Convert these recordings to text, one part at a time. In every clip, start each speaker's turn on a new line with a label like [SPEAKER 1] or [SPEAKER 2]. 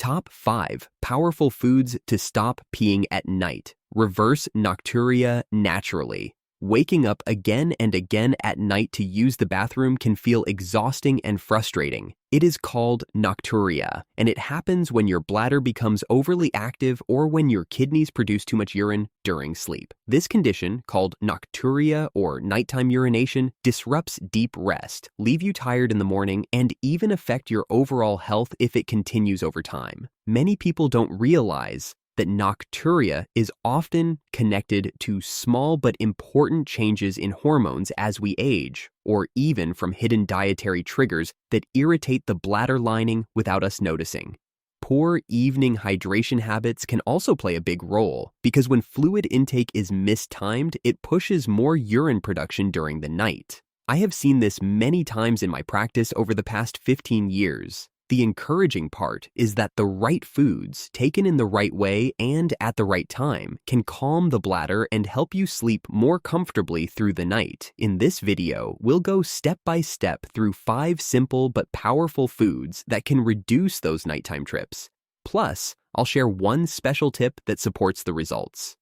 [SPEAKER 1] Top 5 Powerful Foods to Stop Peeing at Night. Reverse Nocturia naturally. Waking up again and again at night to use the bathroom can feel exhausting and frustrating. It is called nocturia, and it happens when your bladder becomes overly active or when your kidneys produce too much urine during sleep. This condition, called nocturia or nighttime urination, disrupts deep rest, leave you tired in the morning, and even affect your overall health if it continues over time. Many people don't realize that nocturia is often connected to small but important changes in hormones as we age, or even from hidden dietary triggers that irritate the bladder lining without us noticing. Poor evening hydration habits can also play a big role, because when fluid intake is mistimed, it pushes more urine production during the night. I have seen this many times in my practice over the past 15 years. The encouraging part is that the right foods, taken in the right way and at the right time, can calm the bladder and help you sleep more comfortably through the night. In this video, we'll go step by step through 5 simple but powerful foods that can reduce those nighttime trips. Plus, I'll share one special tip that supports the results.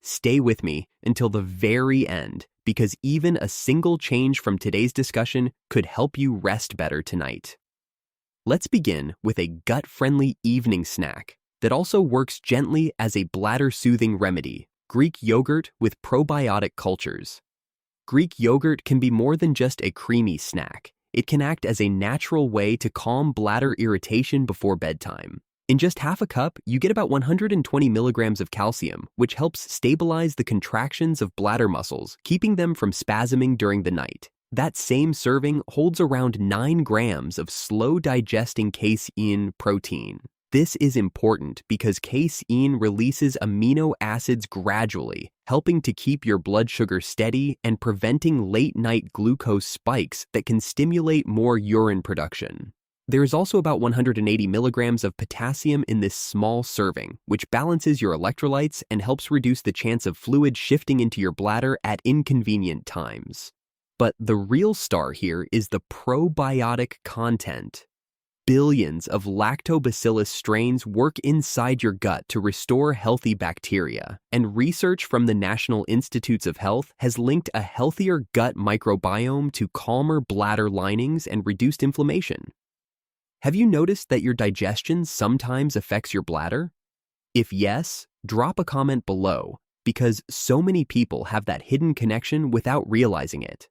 [SPEAKER 1] Stay with me until the very end, because even a single change from today's discussion could help you rest better tonight. Let's begin with a gut-friendly evening snack that also works gently as a bladder-soothing remedy: Greek yogurt with probiotic cultures. Greek yogurt can be more than just a creamy snack. It can act as a natural way to calm bladder irritation before bedtime. In just half a cup, you get about 120 milligrams of calcium, which helps stabilize the contractions of bladder muscles, keeping them from spasming during the night. That same serving holds around 9 grams of slow-digesting casein protein. This is important because casein releases amino acids gradually, helping to keep your blood sugar steady and preventing late-night glucose spikes that can stimulate more urine production. There is also about 180 milligrams of potassium in this small serving, which balances your electrolytes and helps reduce the chance of fluid shifting into your bladder at inconvenient times. But the real star here is the probiotic content. Billions of lactobacillus strains work inside your gut to restore healthy bacteria, and research from the National Institutes of Health has linked a healthier gut microbiome to calmer bladder linings and reduced inflammation. Have you noticed that your digestion sometimes affects your bladder? If yes, drop a comment below, because so many people have that hidden connection without realizing it.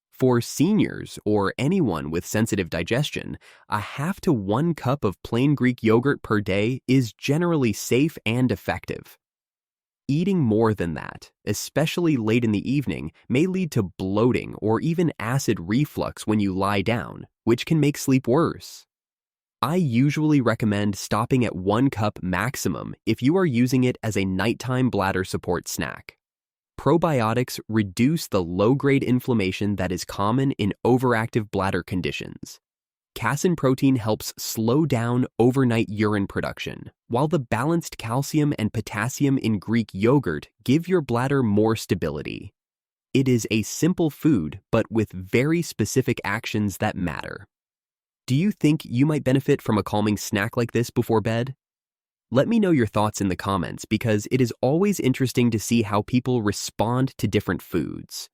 [SPEAKER 1] For seniors or anyone with sensitive digestion, a half to 1 cup of plain Greek yogurt per day is generally safe and effective. Eating more than that, especially late in the evening, may lead to bloating or even acid reflux when you lie down, which can make sleep worse. I usually recommend stopping at 1 cup maximum if you are using it as a nighttime bladder support snack. Probiotics reduce the low-grade inflammation that is common in overactive bladder conditions. Casein protein helps slow down overnight urine production, while the balanced calcium and potassium in Greek yogurt give your bladder more stability. It is a simple food, but with very specific actions that matter. Do you think you might benefit from a calming snack like this before bed? Let me know your thoughts in the comments, because it is always interesting to see how people respond to different foods.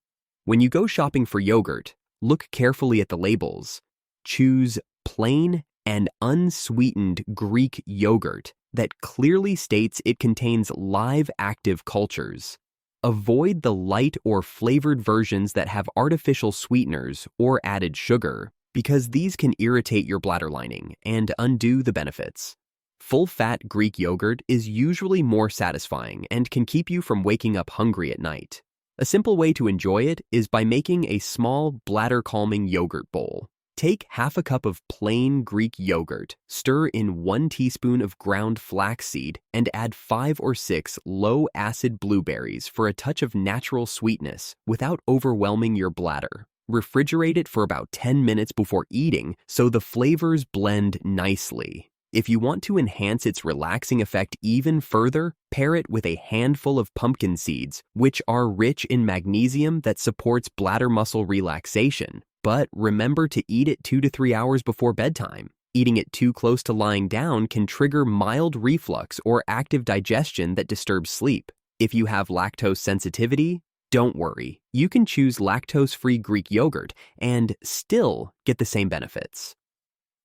[SPEAKER 1] When you go shopping for yogurt, look carefully at the labels. Choose plain and unsweetened Greek yogurt that clearly states it contains live active cultures. Avoid the light or flavored versions that have artificial sweeteners or added sugar, because these can irritate your bladder lining and undo the benefits. Full-fat Greek yogurt is usually more satisfying and can keep you from waking up hungry at night. A simple way to enjoy it is by making a small bladder-calming yogurt bowl. Take half a cup of plain Greek yogurt, stir in 1 teaspoon of ground flaxseed, and add 5 or 6 low-acid blueberries for a touch of natural sweetness without overwhelming your bladder. Refrigerate it for about 10 minutes before eating so the flavors blend nicely. If you want to enhance its relaxing effect even further, pair it with a handful of pumpkin seeds, which are rich in magnesium that supports bladder muscle relaxation. But remember to eat it 2 to 3 hours before bedtime. Eating it too close to lying down can trigger mild reflux or active digestion that disturbs sleep. If you have lactose sensitivity, don't worry. You can choose lactose-free Greek yogurt and still get the same benefits.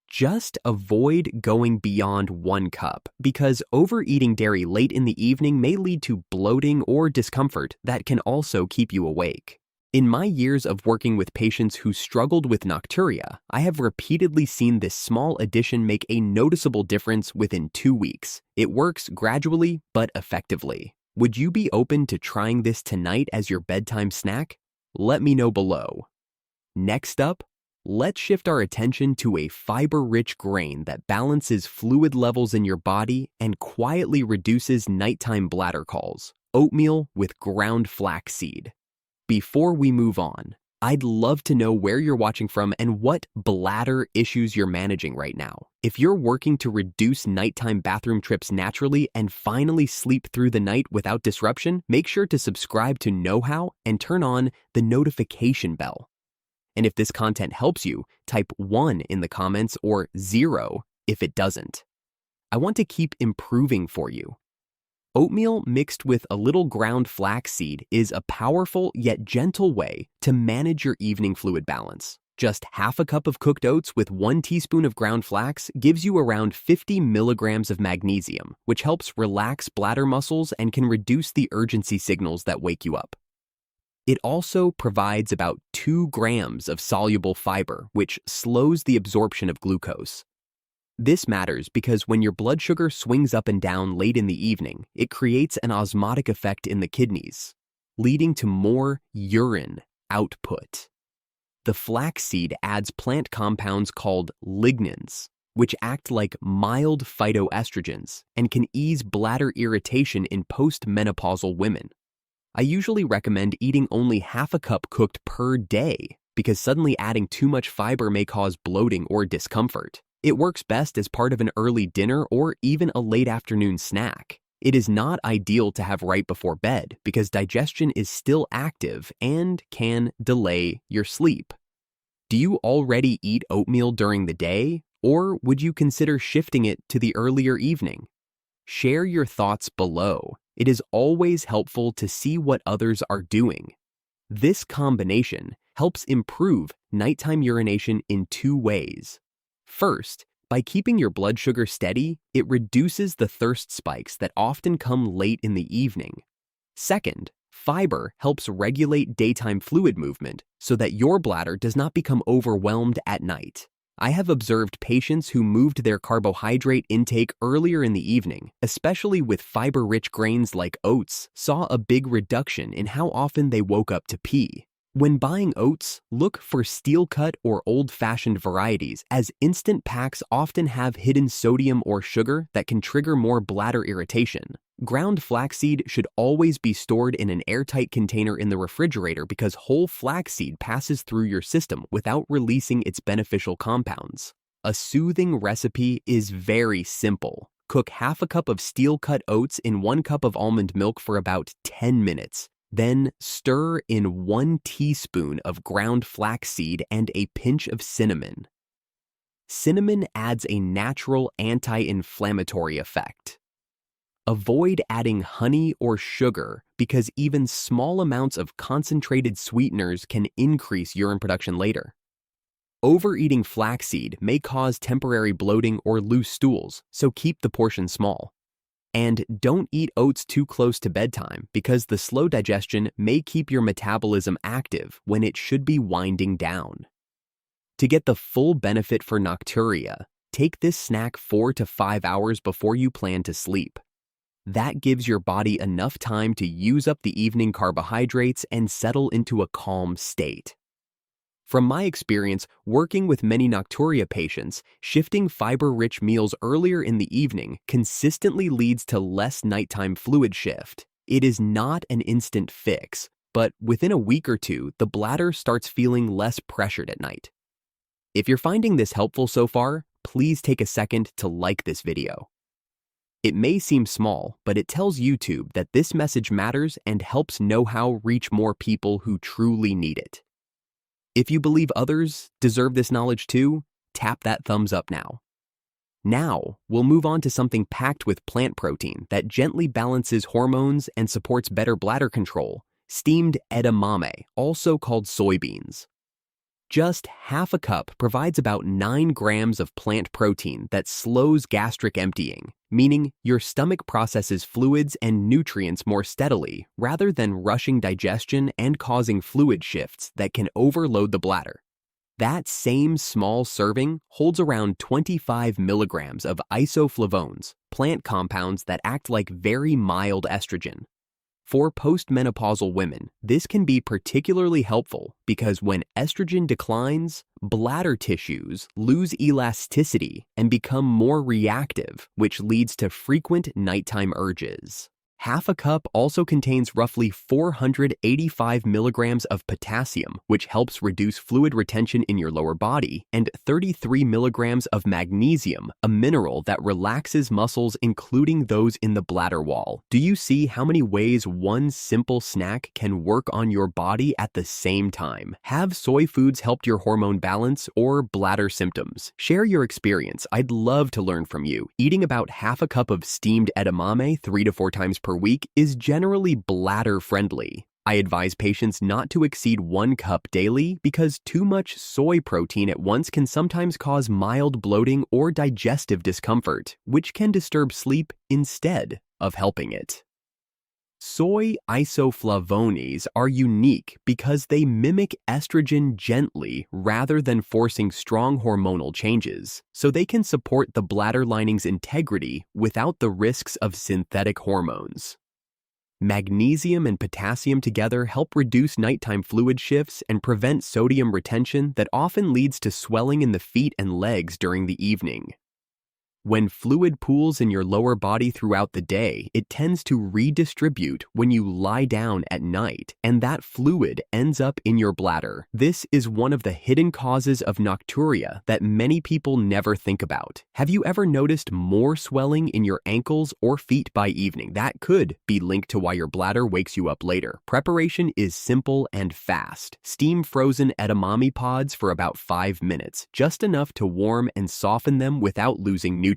[SPEAKER 1] Just avoid going beyond 1 cup because overeating dairy late in the evening may lead to bloating or discomfort that can also keep you awake. In my years of working with patients who struggled with nocturia, I have repeatedly seen this small addition make a noticeable difference within 2 weeks. It works gradually but effectively. Would you be open to trying this tonight as your bedtime snack? Let me know below. Next up, let's shift our attention to a fiber-rich grain that balances fluid levels in your body and quietly reduces nighttime bladder calls: oatmeal with ground flaxseed. Before we move on, I'd love to know where you're watching from and what bladder issues you're managing right now. If you're working to reduce nighttime bathroom trips naturally and finally sleep through the night without disruption, make sure to subscribe to Knowhow and turn on the notification bell. And if this content helps you, type 1 in the comments or 0 if it doesn't. I want to keep improving for you. Oatmeal mixed with a little ground flaxseed is a powerful yet gentle way to manage your evening fluid balance. Just half a cup of cooked oats with 1 teaspoon of ground flax gives you around 50 milligrams of magnesium, which helps relax bladder muscles and can reduce the urgency signals that wake you up. It also provides about 2 grams of soluble fiber, which slows the absorption of glucose. This matters because when your blood sugar swings up and down late in the evening, it creates an osmotic effect in the kidneys, leading to more urine output. The flaxseed adds plant compounds called lignans, which act like mild phytoestrogens and can ease bladder irritation in postmenopausal women. I usually recommend eating only half a cup cooked per day because suddenly adding too much fiber may cause bloating or discomfort. It works best as part of an early dinner or even a late afternoon snack. It is not ideal to have right before bed because digestion is still active and can delay your sleep. Do you already eat oatmeal during the day, or would you consider shifting it to the earlier evening? Share your thoughts below. It is always helpful to see what others are doing. This combination helps improve nighttime urination in 2 ways. First, by keeping your blood sugar steady, it reduces the thirst spikes that often come late in the evening. Second, fiber helps regulate daytime fluid movement so that your bladder does not become overwhelmed at night. I have observed patients who moved their carbohydrate intake earlier in the evening, especially with fiber-rich grains like oats, saw a big reduction in how often they woke up to pee. When buying oats, look for steel-cut or old-fashioned varieties, as instant packs often have hidden sodium or sugar that can trigger more bladder irritation. Ground flaxseed should always be stored in an airtight container in the refrigerator because whole flaxseed passes through your system without releasing its beneficial compounds. A soothing recipe is very simple. Cook half a cup of steel-cut oats in 1 cup of almond milk for about 10 minutes. Then stir in 1 teaspoon of ground flaxseed and a pinch of cinnamon. Cinnamon adds a natural anti-inflammatory effect. Avoid adding honey or sugar because even small amounts of concentrated sweeteners can increase urine production later. Overeating flaxseed may cause temporary bloating or loose stools, so keep the portion small. And don't eat oats too close to bedtime because the slow digestion may keep your metabolism active when it should be winding down. To get the full benefit for nocturia, take this snack 4 to 5 hours before you plan to sleep. That gives your body enough time to use up the evening carbohydrates and settle into a calm state. From my experience working with many nocturia patients, shifting fiber-rich meals earlier in the evening consistently leads to less nighttime fluid shift. It is not an instant fix, but within a week or 2, the bladder starts feeling less pressured at night. If you're finding this helpful so far, please take a second to like this video. It may seem small, but it tells YouTube that this message matters and helps Knowhow reach more people who truly need it. If you believe others deserve this knowledge too, tap that thumbs up now. Now, we'll move on to something packed with plant protein that gently balances hormones and supports better bladder control: steamed edamame, also called soybeans. Just half a cup provides about 9 grams of plant protein that slows gastric emptying, meaning your stomach processes fluids and nutrients more steadily rather than rushing digestion and causing fluid shifts that can overload the bladder. That same small serving holds around 25 milligrams of isoflavones, plant compounds that act like very mild estrogen. For postmenopausal women, this can be particularly helpful because when estrogen declines, bladder tissues lose elasticity and become more reactive, which leads to frequent nighttime urges. Half a cup also contains roughly 485 milligrams of potassium, which helps reduce fluid retention in your lower body, and 33 milligrams of magnesium, a mineral that relaxes muscles including those in the bladder wall. Do you see how many ways one simple snack can work on your body at the same time? Have soy foods helped your hormone balance or bladder symptoms? Share your experience. I'd love to learn from you. Eating about half a cup of steamed edamame 3 to 4 times per week is generally bladder friendly. I advise patients not to exceed 1 cup daily because too much soy protein at once can sometimes cause mild bloating or digestive discomfort, which can disturb sleep instead of helping it. Soy isoflavones are unique because they mimic estrogen gently rather than forcing strong hormonal changes, so they can support the bladder lining's integrity without the risks of synthetic hormones. Magnesium and potassium together help reduce nighttime fluid shifts and prevent sodium retention that often leads to swelling in the feet and legs during the evening. When fluid pools in your lower body throughout the day, it tends to redistribute when you lie down at night, and that fluid ends up in your bladder. This is one of the hidden causes of nocturia that many people never think about. Have you ever noticed more swelling in your ankles or feet by evening? That could be linked to why your bladder wakes you up later. Preparation is simple and fast. Steam frozen edamame pods for about 5 minutes, just enough to warm and soften them without losing nutrients.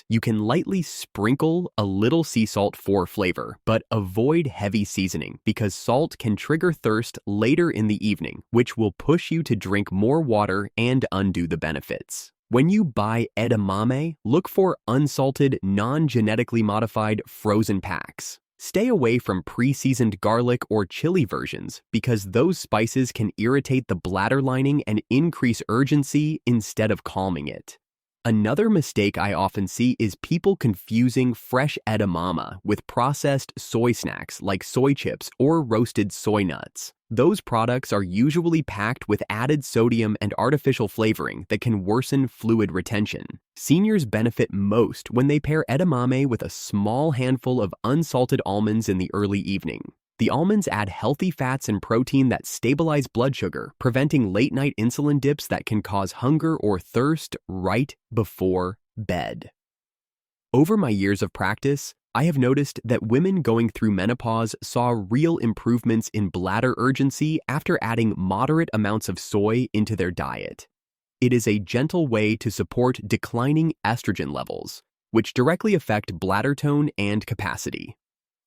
[SPEAKER 1] You can lightly sprinkle a little sea salt for flavor, but avoid heavy seasoning because salt can trigger thirst later in the evening, which will push you to drink more water and undo the benefits. When you buy edamame, look for unsalted, non-genetically modified frozen packs. Stay away from pre-seasoned garlic or chili versions because those spices can irritate the bladder lining and increase urgency instead of calming it. Another mistake I often see is people confusing fresh edamame with processed soy snacks like soy chips or roasted soy nuts. Those products are usually packed with added sodium and artificial flavoring that can worsen fluid retention. Seniors benefit most when they pair edamame with a small handful of unsalted almonds in the early evening. The almonds add healthy fats and protein that stabilize blood sugar, preventing late-night insulin dips that can cause hunger or thirst right before bed. Over my years of practice, I have noticed that women going through menopause saw real improvements in bladder urgency after adding moderate amounts of soy into their diet. It is a gentle way to support declining estrogen levels, which directly affect bladder tone and capacity.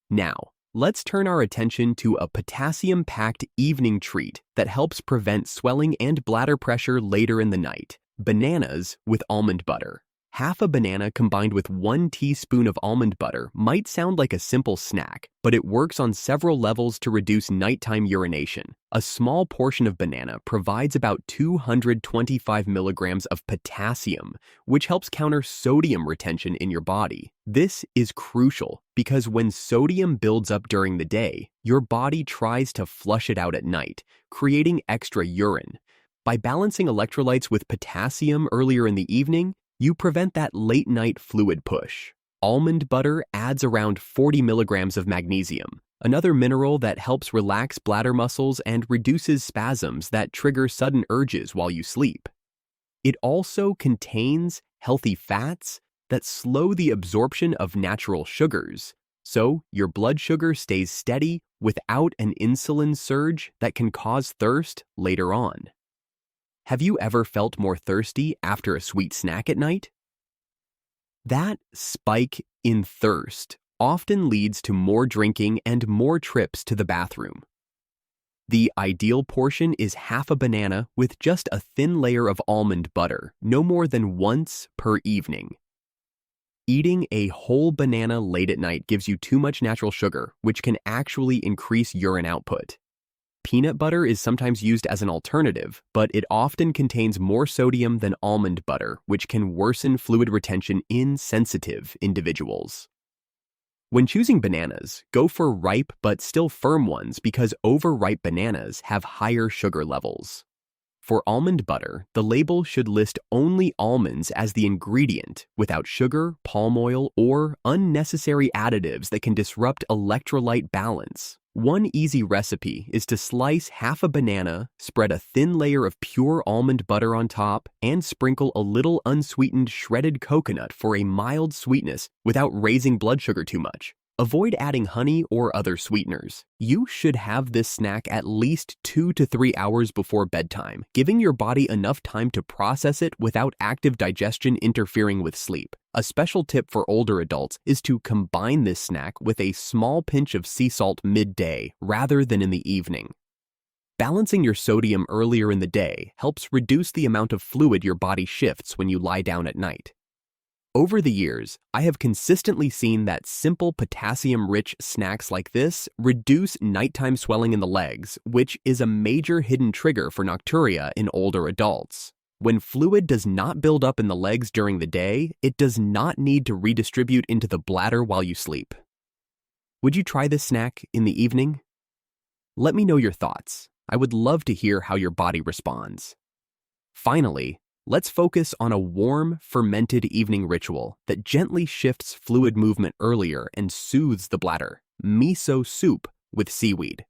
[SPEAKER 1] Now, let's turn our attention to a potassium-packed evening treat that helps prevent swelling and bladder pressure later in the night: bananas with almond butter. Half a banana combined with 1 teaspoon of almond butter might sound like a simple snack, but it works on several levels to reduce nighttime urination. A small portion of banana provides about 225 milligrams of potassium, which helps counter sodium retention in your body. This is crucial because when sodium builds up during the day, your body tries to flush it out at night, creating extra urine. By balancing electrolytes with potassium earlier in the evening, you prevent that late-night fluid push. Almond butter adds around 40 milligrams of magnesium, another mineral that helps relax bladder muscles and reduces spasms that trigger sudden urges while you sleep. It also contains healthy fats that slow the absorption of natural sugars, so your blood sugar stays steady without an insulin surge that can cause thirst later on. Have you ever felt more thirsty after a sweet snack at night? That spike in thirst often leads to more drinking and more trips to the bathroom. The ideal portion is half a banana with just a thin layer of almond butter, no more than once per evening. Eating a whole banana late at night gives you too much natural sugar, which can actually increase urine output. Peanut butter is sometimes used as an alternative, but it often contains more sodium than almond butter, which can worsen fluid retention in sensitive individuals. When choosing bananas, go for ripe but still firm ones because overripe bananas have higher sugar levels. For almond butter, the label should list only almonds as the ingredient without sugar, palm oil, or unnecessary additives that can disrupt electrolyte balance. One easy recipe is to slice half a banana, spread a thin layer of pure almond butter on top, and sprinkle a little unsweetened shredded coconut for a mild sweetness without raising blood sugar too much. Avoid adding honey or other sweeteners. You should have this snack at least 2 to 3 hours before bedtime, giving your body enough time to process it without active digestion interfering with sleep. A special tip for older adults is to combine this snack with a small pinch of sea salt midday rather than in the evening. Balancing your sodium earlier in the day helps reduce the amount of fluid your body shifts when you lie down at night. Over the years, I have consistently seen that simple potassium-rich snacks like this reduce nighttime swelling in the legs, which is a major hidden trigger for nocturia in older adults. When fluid does not build up in the legs during the day, it does not need to redistribute into the bladder while you sleep. Would you try this snack in the evening? Let me know your thoughts. I would love to hear how your body responds. Finally, let's focus on a warm, fermented evening ritual that gently shifts fluid movement earlier and soothes the bladder. Miso soup with seaweed.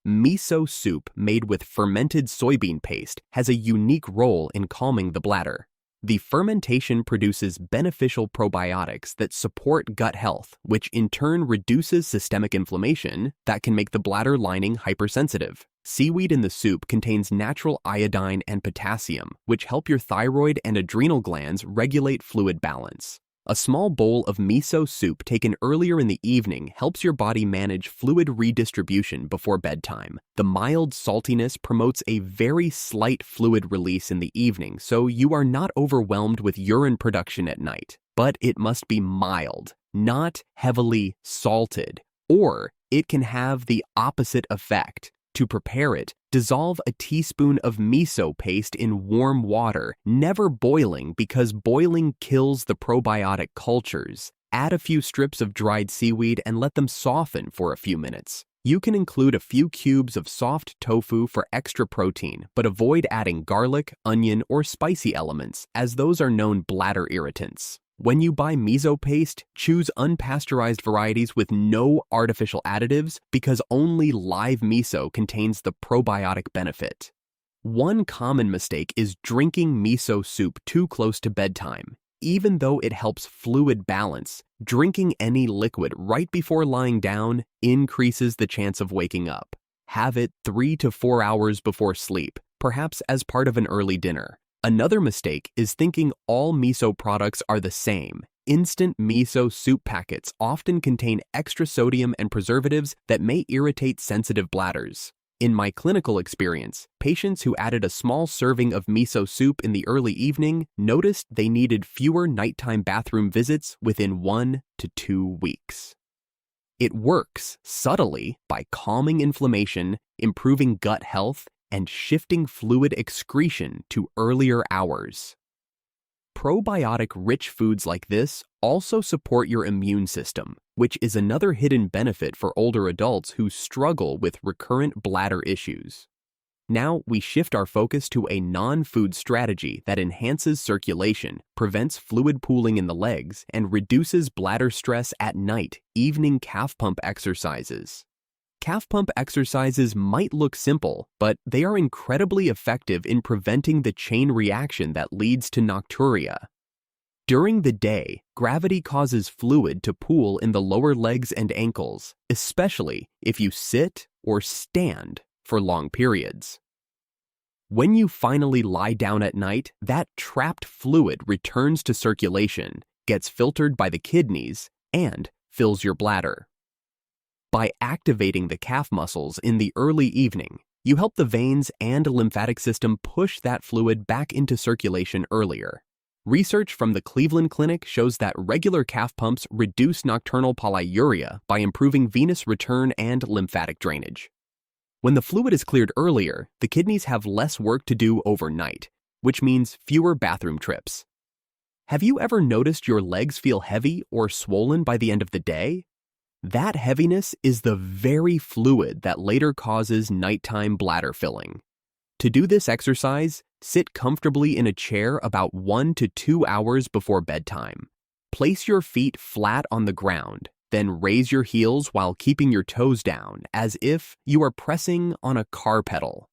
[SPEAKER 1] Miso soup made with fermented soybean paste has a unique role in calming the bladder. The fermentation produces beneficial probiotics that support gut health, which in turn reduces systemic inflammation that can make the bladder lining hypersensitive. Seaweed in the soup contains natural iodine and potassium, which help your thyroid and adrenal glands regulate fluid balance. A small bowl of miso soup taken earlier in the evening helps your body manage fluid redistribution before bedtime. The mild saltiness promotes a very slight fluid release in the evening, so you are not overwhelmed with urine production at night. But it must be mild, not heavily salted, or it can have the opposite effect. To prepare it, dissolve a teaspoon of miso paste in warm water, never boiling because boiling kills the probiotic cultures. Add a few strips of dried seaweed and let them soften for a few minutes. You can include a few cubes of soft tofu for extra protein, but avoid adding garlic, onion, or spicy elements, as those are known bladder irritants. When you buy miso paste, choose unpasteurized varieties with no artificial additives because only live miso contains the probiotic benefit. One common mistake is drinking miso soup too close to bedtime. Even though it helps fluid balance, drinking any liquid right before lying down increases the chance of waking up. Have it 3 to 4 hours before sleep, perhaps as part of an early dinner. Another mistake is thinking all miso products are the same. Instant miso soup packets often contain extra sodium and preservatives that may irritate sensitive bladders. In my clinical experience, patients who added a small serving of miso soup in the early evening noticed they needed fewer nighttime bathroom visits within 1 to 2 weeks. It works subtly by calming inflammation, improving gut health, and shifting fluid excretion to earlier hours. Probiotic-rich foods like this also support your immune system, which is another hidden benefit for older adults who struggle with recurrent bladder issues. Now we shift our focus to a non-food strategy that enhances circulation, prevents fluid pooling in the legs, and reduces bladder stress at night: evening calf pump exercises. Calf pump exercises might look simple, but they are incredibly effective in preventing the chain reaction that leads to nocturia. During the day, gravity causes fluid to pool in the lower legs and ankles, especially if you sit or stand for long periods. When you finally lie down at night, that trapped fluid returns to circulation, gets filtered by the kidneys, and fills your bladder. By activating the calf muscles in the early evening, you help the veins and lymphatic system push that fluid back into circulation earlier. Research from the Cleveland Clinic shows that regular calf pumps reduce nocturnal polyuria by improving venous return and lymphatic drainage. When the fluid is cleared earlier, the kidneys have less work to do overnight, which means fewer bathroom trips. Have you ever noticed your legs feel heavy or swollen by the end of the day? That heaviness is the very fluid that later causes nighttime bladder filling. To do this exercise, sit comfortably in a chair about 1 to 2 hours before bedtime. Place your feet flat on the ground, then raise your heels while keeping your toes down as if you are pressing on a car pedal.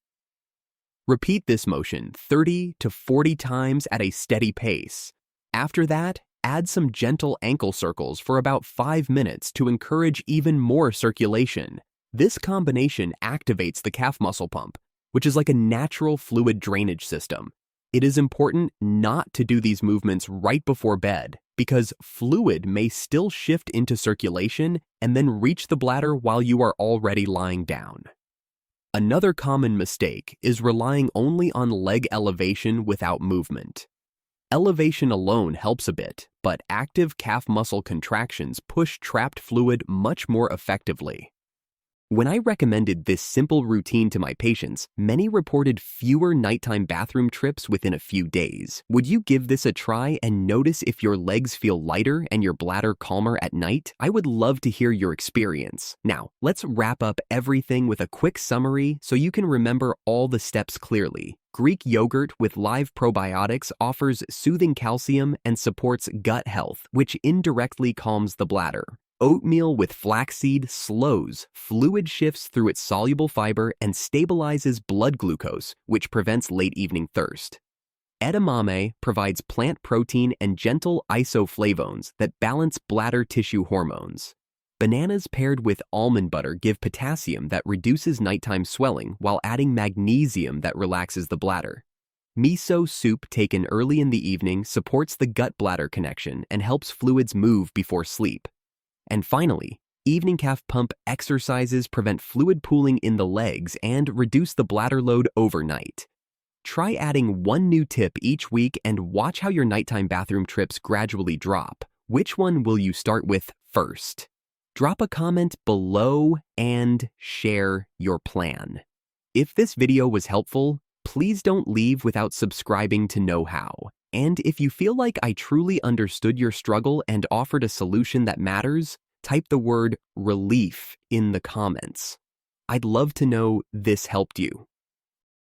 [SPEAKER 1] Repeat this motion 30 to 40 times at a steady pace. After that, add some gentle ankle circles for about 5 minutes to encourage even more circulation. This combination activates the calf muscle pump, which is like a natural fluid drainage system. It is important not to do these movements right before bed because fluid may still shift into circulation and then reach the bladder while you are already lying down. Another common mistake is relying only on leg elevation without movement. Elevation alone helps a bit, but active calf muscle contractions push trapped fluid much more effectively. When I recommended this simple routine to my patients, many reported fewer nighttime bathroom trips within a few days. Would you give this a try and notice if your legs feel lighter and your bladder calmer at night? I would love to hear your experience. Now, let's wrap up everything with a quick summary so you can remember all the steps clearly. Greek yogurt with live probiotics offers soothing calcium and supports gut health, which indirectly calms the bladder. Oatmeal with flaxseed slows fluid shifts through its soluble fiber and stabilizes blood glucose, which prevents late evening thirst. Edamame provides plant protein and gentle isoflavones that balance bladder tissue hormones. Bananas paired with almond butter give potassium that reduces nighttime swelling while adding magnesium that relaxes the bladder. Miso soup taken early in the evening supports the gut-bladder connection and helps fluids move before sleep. And finally, evening calf pump exercises prevent fluid pooling in the legs and reduce the bladder load overnight. Try adding one new tip each week and watch how your nighttime bathroom trips gradually drop. Which one will you start with first? Drop a comment below and share your plan. If this video was helpful, please don't leave without subscribing to Knowhow. And if you feel like I truly understood your struggle and offered a solution that matters, type the word relief in the comments. I'd love to know this helped you.